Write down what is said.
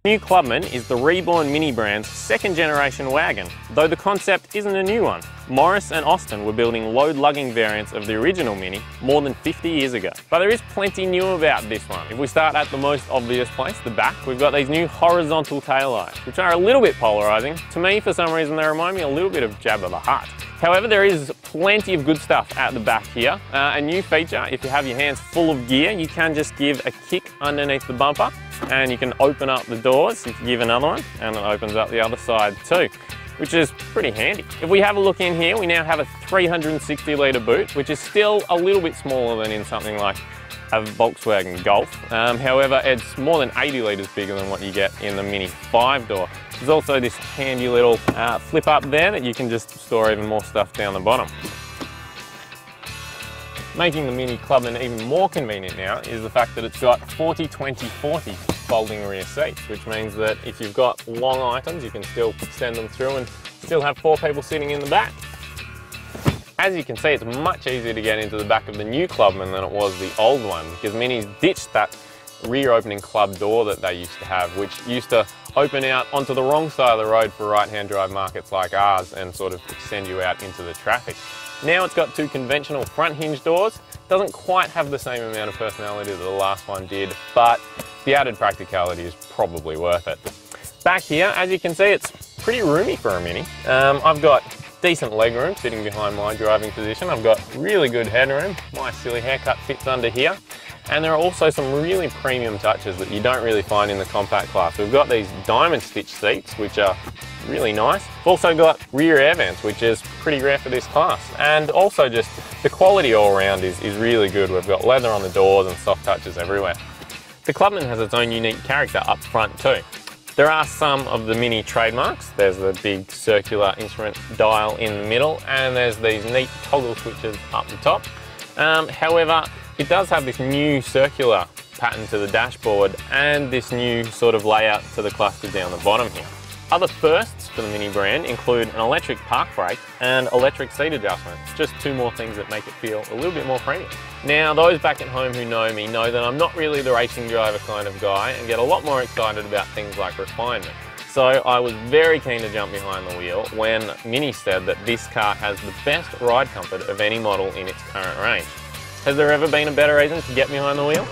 New Clubman is the reborn Mini brand's second generation wagon, though the concept isn't a new one. Morris and Austin were building load lugging variants of the original Mini more than 50 years ago. But there is plenty new about this one. If we start at the most obvious place, the back, we've got these new horizontal taillights, which are a little bit polarizing. To me, for some reason, they remind me a little bit of Jabba the Hutt. However, there is plenty of good stuff at the back here. A new feature, if you have your hands full of gear, you can just give a kick underneath the bumper and you can open up the doors. You can give another one and it opens up the other side too, which is pretty handy. If we have a look in here, we now have a 360 litre boot, which is still a little bit smaller than in something like a Volkswagen Golf. However, it's more than 80 litres bigger than what you get in the Mini 5-door. There's also this handy little flip up there that you can just store even more stuff down the bottom. Making the Mini Clubman even more convenient now is the fact that it's got 40-20-40 folding rear seats, which means that if you've got long items, you can still extend them through and still have 4 people sitting in the back. As you can see, it's much easier to get into the back of the new Clubman than it was the old one, because Minis ditched that rear opening club door that they used to have, which used to open out onto the wrong side of the road for right-hand drive markets like ours and sort of extend you out into the traffic. Now it's got 2 conventional front hinge doors. Doesn't quite have the same amount of personality that the last one did, but the added practicality is probably worth it. Back here, as you can see, it's pretty roomy for a Mini. I've got decent legroom sitting behind my driving position. I've got really good headroom. My silly haircut fits under here. And there are also some really premium touches that you don't really find in the compact class. We've got these diamond stitch seats, which are really nice. We've also got rear air vents, which is pretty rare for this class. And also just the quality all around is really good. We've got leather on the doors and soft touches everywhere. The Clubman has its own unique character up front too. There are some of the Mini trademarks. There's the big circular instrument dial in the middle, and there's these neat toggle switches up the top. However, it does have this new circular pattern to the dashboard and this new sort of layout to the cluster down the bottom here. Other firsts for the Mini brand include an electric park brake and electric seat adjustment. Just 2 more things that make it feel a little bit more premium. Now, those back at home who know me know that I'm not really the racing driver kind of guy and get a lot more excited about things like refinement. So I was very keen to jump behind the wheel when Mini said that this car has the best ride comfort of any model in its current range. Has there ever been a better reason to get behind the wheel?